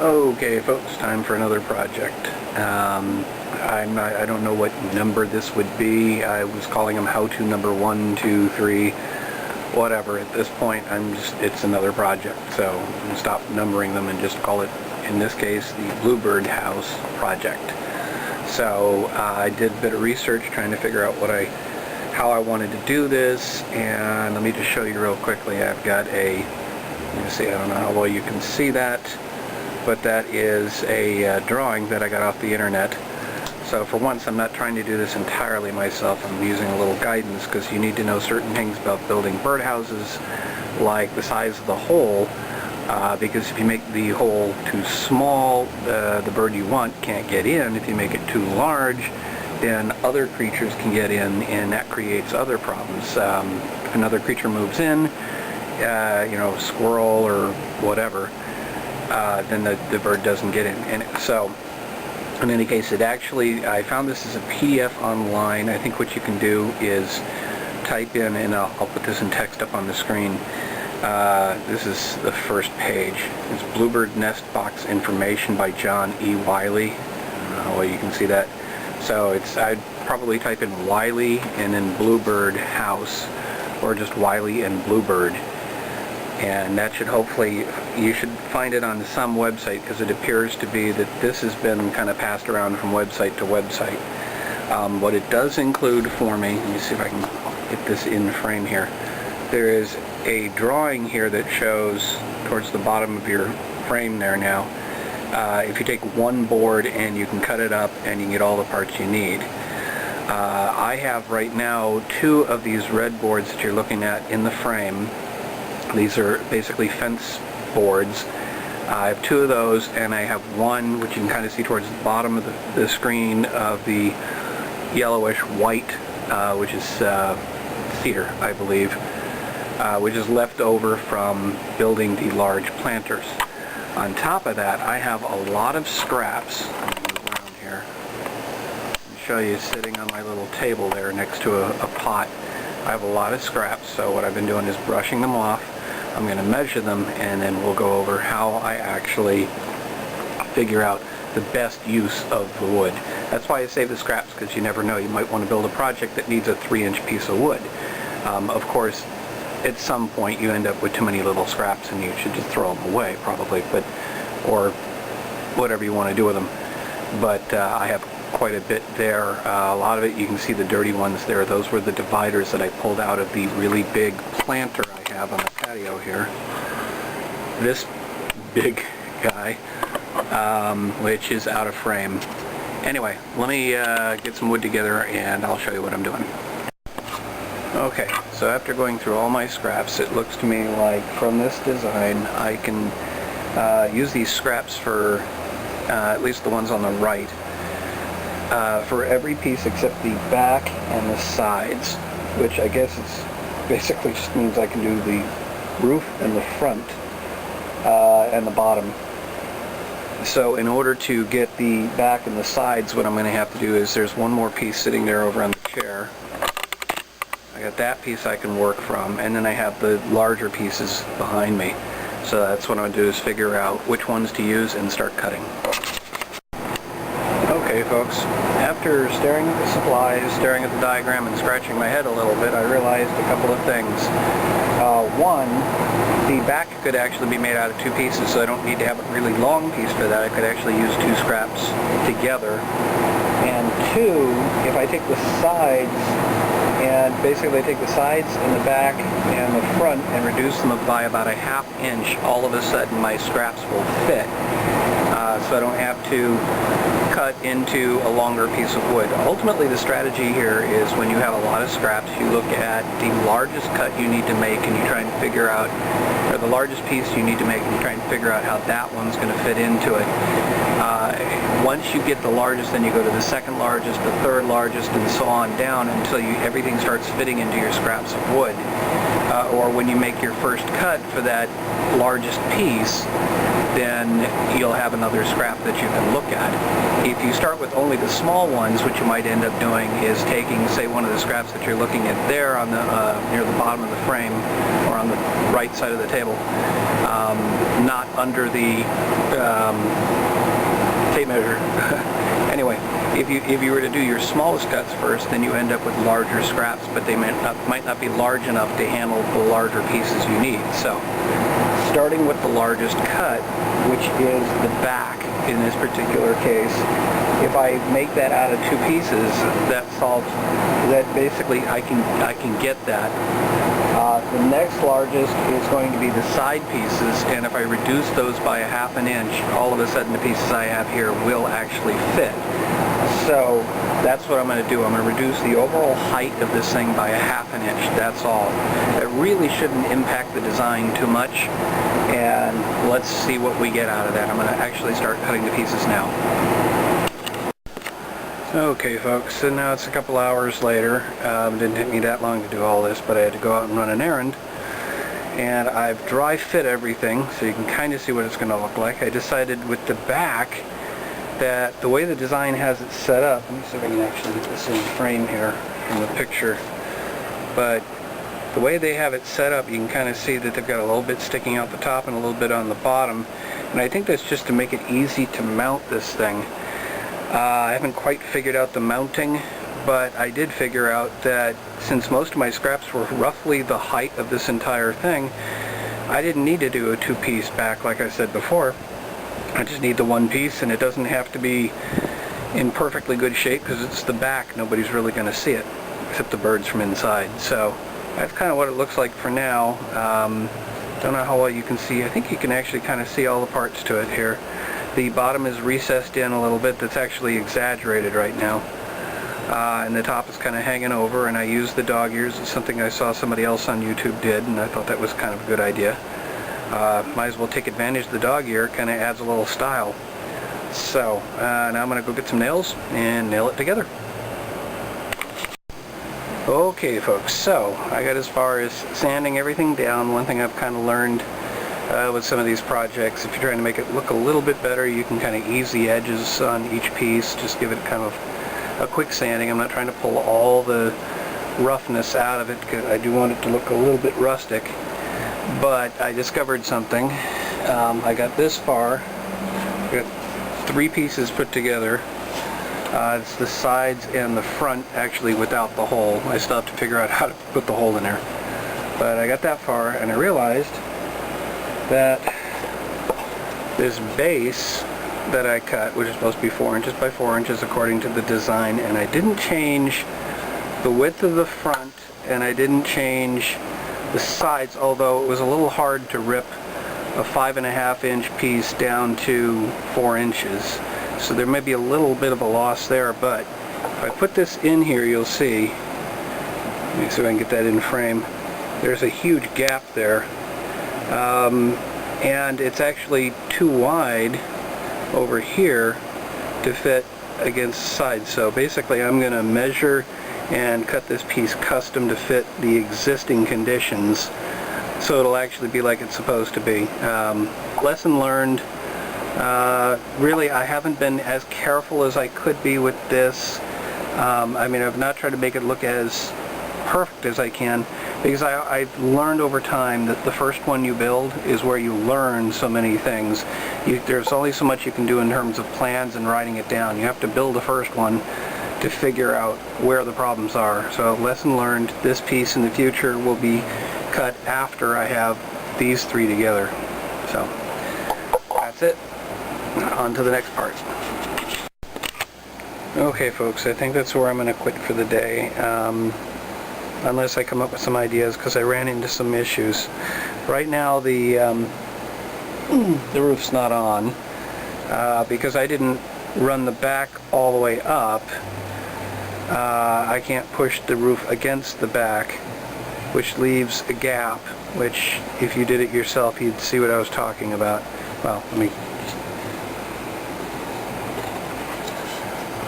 Okay, folks, time for another project. I don't know what number this would be. I was calling them how-to number 1, 2, 3, whatever. At this point, it's another project. So I'm going to stop numbering them and just call it, in this case, the Birdhouse project. So I did a bit of research trying to figure out how I wanted to do this, and let me just show you real quickly. I've got let me see, I don't know how well you can see that, but that is a drawing that I got off the internet. So for once, I'm not trying to do this entirely myself. I'm using a little guidance because you need to know certain things about building birdhouses, like the size of the hole, because if you make the hole too small, the bird you want can't get in. If you make it too large, then other creatures can get in, and that creates other problems. If another creature moves in, squirrel or whatever, then the bird doesn't get in. And so, in any case, I found this as a PDF online. I think what you can do is type in, and I'll put this in text up on the screen. This is the first page. It's Bluebird Nest Box Information by John E. Wiley. I don't know how well you can see that. So I'd probably type in Wiley and then Bluebird House, or just Wiley and Bluebird. And that should hopefully, you should find it on some website, because it appears to be that this has been kind of passed around from website to website. What it does include for me, let me see if I can get this in frame here. There is a drawing here that shows towards the bottom of your frame there now. If you take one board and you can cut it up and you can get all the parts you need. I have right now 2 of these red boards that you're looking at in the frame. These are basically fence boards. I have 2 of those, and I have one which you can kind of see towards the bottom of the screen of the yellowish white, which is cedar, I believe, which is left over from building the large planters. On top of that, I have a lot of scraps. I'll move around here and show you, sitting on my little table there next to a pot. I have a lot of scraps, so what I've been doing is brushing them off. I'm going to measure them, and then we'll go over how I actually figure out the best use of the wood. That's why I save the scraps, because you never know. You might want to build a project that needs a 3-inch piece of wood. Of course, at some point you end up with too many little scraps, and you should just throw them away, probably, or whatever you want to do with them. But I have quite a bit there. A lot of it, you can see the dirty ones there. Those were the dividers that I pulled out of the really big planter I have on the patio here. This big guy, which is out of frame. Anyway, let me get some wood together and I'll show you what I'm doing. Okay, so after going through all my scraps, it looks to me like from this design I can use these scraps for, at least the ones on the right, for every piece except the back and the sides, which I guess it's basically just means I can do the roof and the front and the bottom. So in order to get the back and the sides, what I'm going to have to do is, there's one more piece sitting there over on the chair. I got that piece I can work from, and then I have the larger pieces behind me. So that's what I'm going to do, is figure out which ones to use and start cutting. Okay, folks, after staring at the supplies, staring at the diagram, and scratching my head a little bit, I realized a couple of things. One, the back could actually be made out of 2 pieces, so I don't need to have a really long piece for that. I could actually use 2 scraps together. And 2, if I take the sides, and basically take the sides and the back and the front and reduce them by about a 1/2 inch, all of a sudden my scraps will fit. So I don't have to cut into a longer piece of wood. Ultimately, the strategy here is, when you have a lot of scraps, you look at the largest cut you need to make, and you try and figure out, or the largest piece you need to make, and you try and figure out how that one's going to fit into it. Once you get the largest, then you go to the second largest, the third largest, and so on down until everything starts fitting into your scraps of wood. Or when you make your first cut for that largest piece, then you'll have another scrap that you can look at. If you start with only the small ones, what you might end up doing is taking, say, one of the scraps that you're looking at there on the near the bottom of the frame, or on the right side of the table, not under the tape measure. Anyway, if you were to do your smallest cuts first, then you end up with larger scraps, but they might not be large enough to handle the larger pieces you need. So, starting with the largest cut, which is the back in this particular case, if I make that out of 2 pieces, that solves that. Basically, I can get that. The next largest is going to be the side pieces, and if I reduce those by a ½ inch, all of a sudden the pieces I have here will actually fit. So that's what I'm going to do. I'm going to reduce the overall height of this thing by a ½ inch. That's all. It really shouldn't impact the design too much, and let's see what we get out of that. I'm going to actually start cutting the pieces now. Okay folks, so now it's a couple hours later. Didn't take me that long to do all this, but I had to go out and run an errand. And I've dry fit everything, so you can kind of see what it's going to look like. I decided with the back that the way the design has it set up, let me see if I can actually get this in frame here in the picture, but the way they have it set up, you can kind of see that they've got a little bit sticking out the top and a little bit on the bottom, and I think that's just to make it easy to mount this thing. I haven't quite figured out the mounting, but I did figure out that since most of my scraps were roughly the height of this entire thing, I didn't need to do a 2-piece back like I said before. I just need the 1 piece, and it doesn't have to be in perfectly good shape because it's the back. Nobody's really going to see it except the birds from inside. So that's kind of what it looks like for now. Don't know how well you can see. I think you can actually kind of see all the parts to it here. The bottom is recessed in a little bit. That's actually exaggerated right now. And the top is kind of hanging over, and I used the dog ears. It's something I saw somebody else on YouTube did, and I thought that was kind of a good idea. Might as well take advantage of the dog ear. Kind of adds a little style. So now I'm going to go get some nails and nail it together. Okay folks, so I got as far as sanding everything down. One thing I've kind of learned with some of these projects, if you're trying to make it look a little bit better, you can kind of ease the edges on each piece. Just give it kind of a quick sanding. I'm not trying to pull all the roughness out of it because I do want it to look a little bit rustic. But I discovered something. I got this far. I got 3 pieces put together. It's the sides and the front actually without the hole. I still have to figure out how to put the hole in there. But I got that far, and I realized that this base that I cut, which is supposed to be 4 inches by 4 inches according to the design, and I didn't change the width of the front, and I didn't change the sides, although it was a little hard to rip a 5½ inch piece down to 4 inches. So there may be a little bit of a loss there, but if I put this in here, you'll see, let me see if I can get that in frame, there's a huge gap there. And it's actually too wide over here to fit against the side. So basically I'm going to measure and cut this piece custom to fit the existing conditions, so it'll actually be like it's supposed to be. Lesson learned. Really, I haven't been as careful as I could be with this. I mean, I've not tried to make it look as perfect as I can, because I've learned over time that the first one you build is where you learn so many things. There's only so much you can do in terms of plans and writing it down. You have to build the first one to figure out where the problems are. So lesson learned, this piece in the future will be cut after I have these 3 together. So that's it. On to the next part. Okay folks, I think that's where I'm going to quit for the day. Unless I come up with some ideas, because I ran into some issues. Right now the roof's not on because I didn't run the back all the way up. I can't push the roof against the back, which leaves a gap, which if you did it yourself you'd see what I was talking about. Well, let me...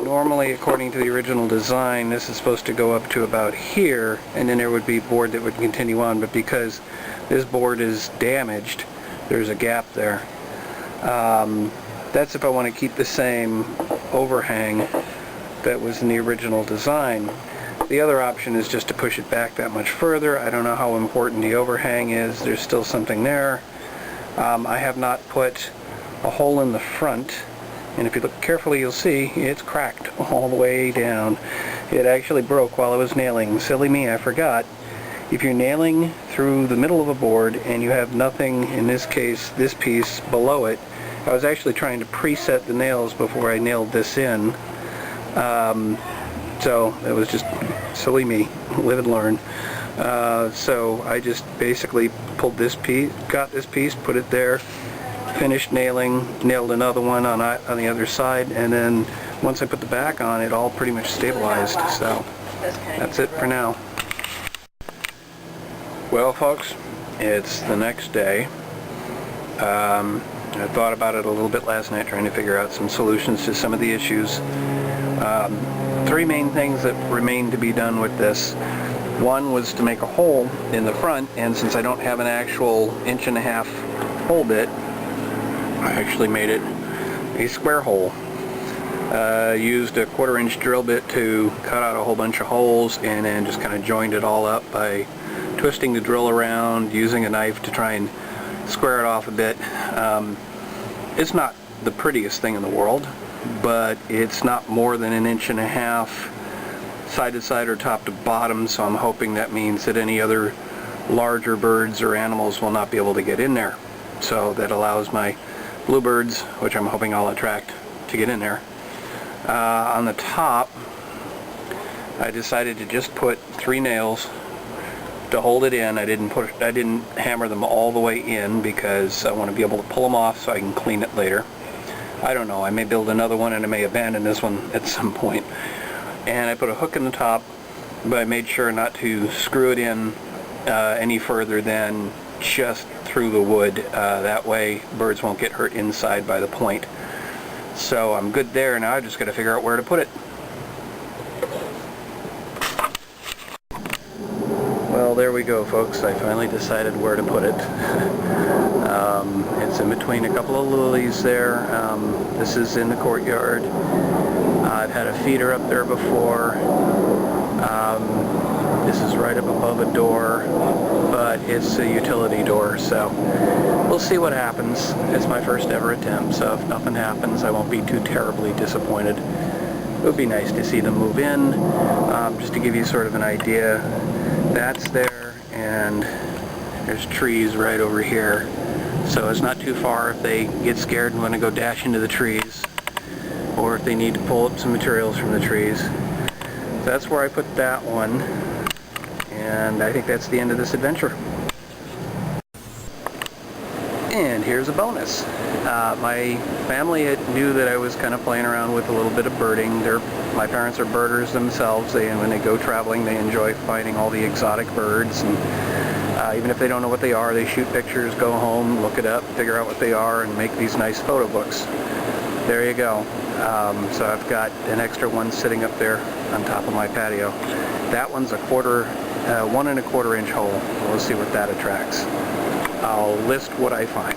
Normally, according to the original design, this is supposed to go up to about here, and then there would be board that would continue on, but because this board is damaged, there's a gap there. That's if I want to keep the same overhang that was in the original design. The other option is just to push it back that much further. I don't know how important the overhang is. There's still something there. I have not put a hole in the front, and if you look carefully you'll see it's cracked all the way down. It actually broke while I was nailing. Silly me, I forgot. If you're nailing through the middle of a board and you have nothing, in this case this piece, below it, I was actually trying to preset the nails before I nailed this in. So it was just silly me, live and learn. So I just basically pulled this piece, got this piece, put it there, finished nailing, nailed another one on the other side, and then once I put the back on, it all pretty much stabilized. So that's it for now. Well folks, it's the next day. I thought about it a little bit last night, trying to figure out some solutions to some of the issues. Three main things that remain to be done with this. One was to make a hole in the front, and since I don't have an actual 1.5-inch hole bit, I actually made it a square hole. Used a 1/4-inch drill bit to cut out a whole bunch of holes, and then just kind of joined it all up by twisting the drill around, using a knife to try and square it off a bit. It's not the prettiest thing in the world, but it's not more than 1.5 inches side to side or top to bottom, so I'm hoping that means that any other larger birds or animals will not be able to get in there. So that allows my bluebirds, which I'm hoping I'll attract, to get in there. On the top, I decided to just put 3 nails to hold it in. I didn't hammer them all the way in because I want to be able to pull them off so I can clean it later. I don't know, I may build another one and I may abandon this one at some point. And I put a hook in the top, but I made sure not to screw it in any further than just through the wood. That way birds won't get hurt inside by the point. So I'm good there. Now I just got to figure out where to put it. Well, there we go folks, I finally decided where to put it. It's in between a couple of lilies there. This is in the courtyard. I've had a feeder up there before. This is right up above a door, but it's a utility door, so we'll see what happens. It's my first ever attempt, so if nothing happens I won't be too terribly disappointed. It would be nice to see them move in. Just to give you sort of an idea, that's there, and there's trees right over here. So it's not too far if they get scared and want to go dash into the trees, or if they need to pull up some materials from the trees. So that's where I put that one, and I think that's the end of this adventure. And here's a bonus. My family knew that I was kind of playing around with a little bit of birding. My parents are birders themselves. When they go traveling, they enjoy finding all the exotic birds, and even if they don't know what they are, they shoot pictures, go home, look it up, figure out what they are, and make these nice photo books. There you go. So I've got an extra one sitting up there on top of my patio. That one's a 1 1/4-inch hole. We'll see what that attracts. I'll list what I find.